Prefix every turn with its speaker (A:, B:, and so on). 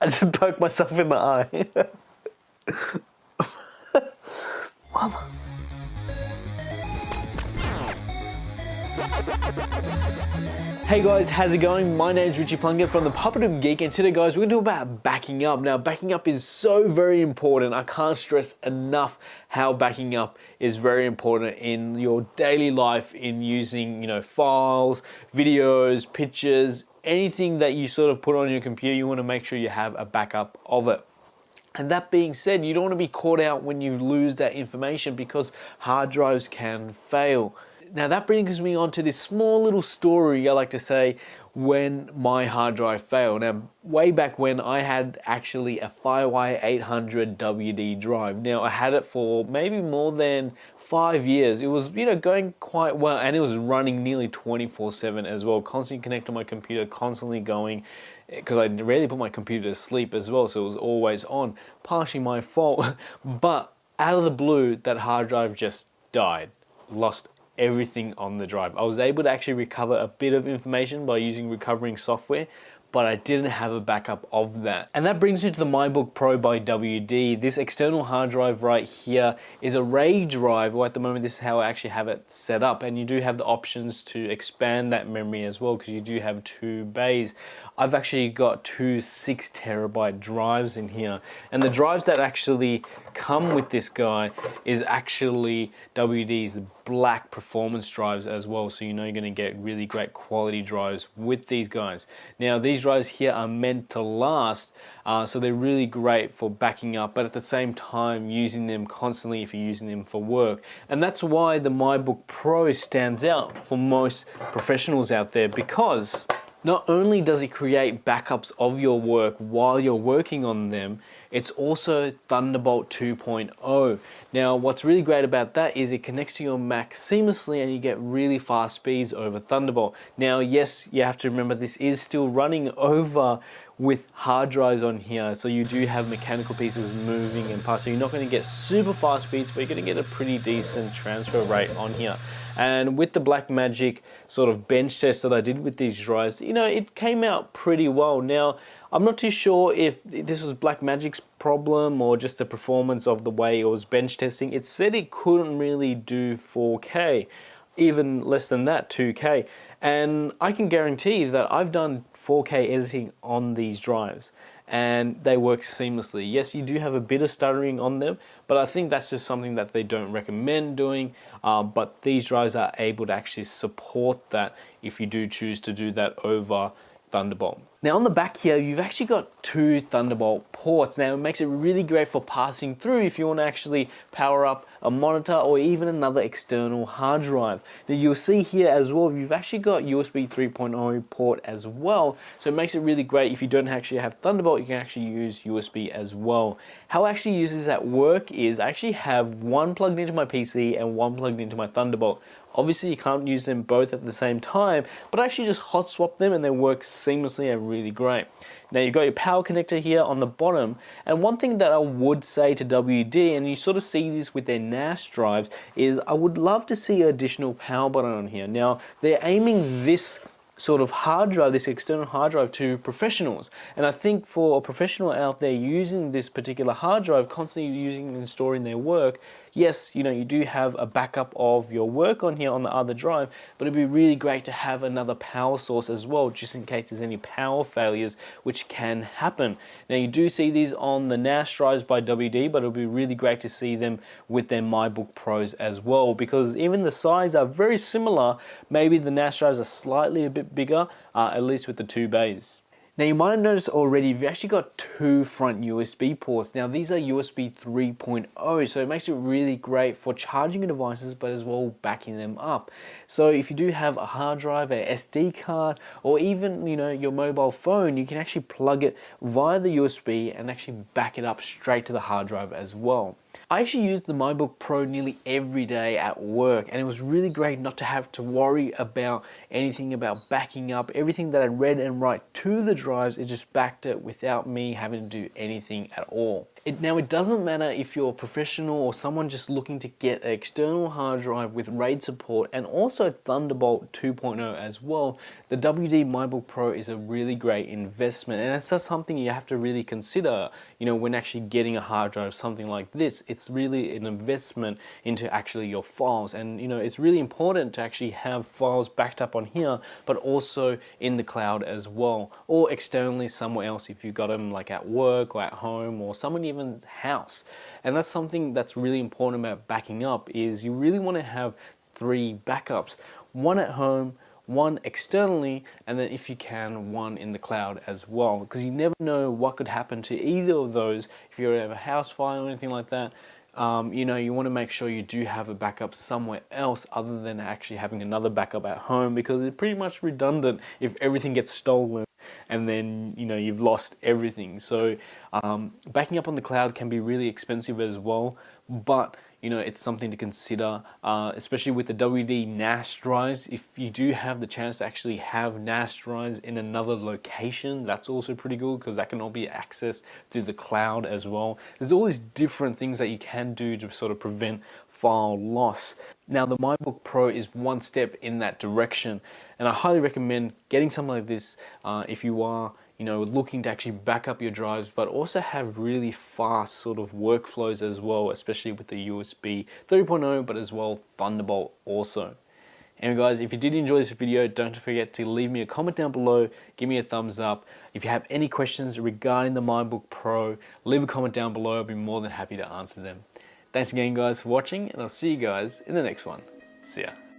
A: I just poked myself in the eye. Hey guys, how's it going? My name is Ritchie Plunkett from the Puppet Geek, and today guys, we're going to talk about backing up. Now, backing up is so very important. I can't stress enough how backing up is very important in your daily life, in using, files, videos, pictures, anything that you sort of put on your computer. You want to make sure you have a backup of it. And that being said, you don't want to be caught out when you lose that information, because hard drives can fail. Now that brings me on to this small little story I like to say when my hard drive failed. Now, way back when, I had actually a Firewire 800 WD drive. Now, I had it for maybe more than 5 years. It was, going quite well, and it was running nearly 24/7 as well. Constantly connected to my computer, constantly going, because I rarely put my computer to sleep as well, so it was always on. Partially my fault, but out of the blue, that hard drive just died. Lost everything on the drive. I was able to actually recover a bit of information by using recovering software, but I didn't have a backup of that. And that brings me to the MyBook Pro by WD. This external hard drive right here is a RAID drive. Well, at the moment, this is how I actually have it set up. And you do have the options to expand that memory as well, because you do have 2 bays. I've actually got 2 6TB drives in here. And the drives that actually come with this guy is actually WD's black performance drives as well. So you're going to get really great quality drives with these guys. Now, these drives here are meant to last, so they're really great for backing up, but at the same time using them constantly if you're using them for work. And that's why the MyBook Pro stands out for most professionals out there, because not only does it create backups of your work while you're working on them, it's also Thunderbolt 2.0. Now, what's really great about that is it connects to your Mac seamlessly, and you get really fast speeds over Thunderbolt. Now, yes, you have to remember this is still running over with hard drives on here, so you do have mechanical pieces moving and passing. So you're not going to get super fast speeds, but you're going to get a pretty decent transfer rate on here. And with the Blackmagic sort of bench test that I did with these drives, it came out pretty well. Now, I'm not too sure if this was Blackmagic's problem or just the performance of the way it was bench testing. It said it couldn't really do 4K, even less than that, 2K. And I can guarantee that I've done 4K editing on these drives, and they work seamlessly. Yes, you do have a bit of stuttering on them, but I think that's just something that they don't recommend doing. But these drives are able to actually support that if you do choose to do that over Thunderbolt. Now, on the back here, you've actually got 2 Thunderbolt ports. Now, it makes it really great for passing through if you want to actually power up a monitor or even another external hard drive. Now, you'll see here as well, you've actually got USB 3.0 port as well. So it makes it really great. If you don't actually have Thunderbolt, you can actually use USB as well. How I actually use this at work is I actually have one plugged into my PC and one plugged into my Thunderbolt. Obviously, you can't use them both at the same time, but I actually just hot swap them and they work seamlessly and really great. Now, you've got your power connector here on the bottom, and one thing that I would say to WD, and you sort of see this with their NAS drives, is I would love to see an additional power button on here. Now, they're aiming this sort of hard drive, this external hard drive, to professionals. And I think for a professional out there using this particular hard drive, constantly using and storing their work, yes, you do have a backup of your work on here on the other drive, but it'd be really great to have another power source as well, just in case there's any power failures, which can happen. Now, you do see these on the NAS drives by WD, but it'll be really great to see them with their MyBook Pros as well, because even the size are very similar. Maybe the NAS drives are slightly a bit bigger, at least with the 2 bays. Now, you might have noticed already, you've actually got 2 front USB ports. Now, these are USB 3.0, so it makes it really great for charging your devices, but as well backing them up. So if you do have a hard drive, a SD card, or even, your mobile phone, you can actually plug it via the USB and actually back it up straight to the hard drive as well. I actually use the MyBook Pro nearly every day at work, and it was really great not to have to worry about anything about backing up. Everything that I read and write to the drives, it just backed it without me having to do anything at all. Now, it doesn't matter if you're a professional or someone just looking to get an external hard drive with RAID support and also Thunderbolt 2.0 as well. The WD MyBook Pro is a really great investment, and it's just something you have to really consider, when actually getting a hard drive, something like this. It's really an investment into actually your files, and it's really important to actually have files backed up on here, but also in the cloud as well, or externally somewhere else if you've got them like at work or at home or someone even house. And that's something that's really important about backing up, is you really want to have 3 backups: one at home, one externally, and then if you can, one in the cloud as well, because you never know what could happen to either of those. If you have a house fire or anything like that, you want to make sure you do have a backup somewhere else other than actually having another backup at home, because it's pretty much redundant if everything gets stolen and then you've lost everything. So backing up on the cloud can be really expensive as well, but it's something to consider, especially with the WD NAS drives. If you do have the chance to actually have NAS drives in another location, that's also pretty good, because that can all be accessed through the cloud as well. There's all these different things that you can do to sort of prevent file loss. Now, the MyBook Pro is one step in that direction, and I highly recommend getting something like this if you are looking to actually back up your drives, but also have really fast sort of workflows as well, especially with the USB 3.0, but as well Thunderbolt also. Anyway guys, if you did enjoy this video, don't forget to leave me a comment down below, give me a thumbs up. If you have any questions regarding the MyBook Pro, leave a comment down below, I'll be more than happy to answer them. Thanks again guys for watching, and I'll see you guys in the next one. See ya.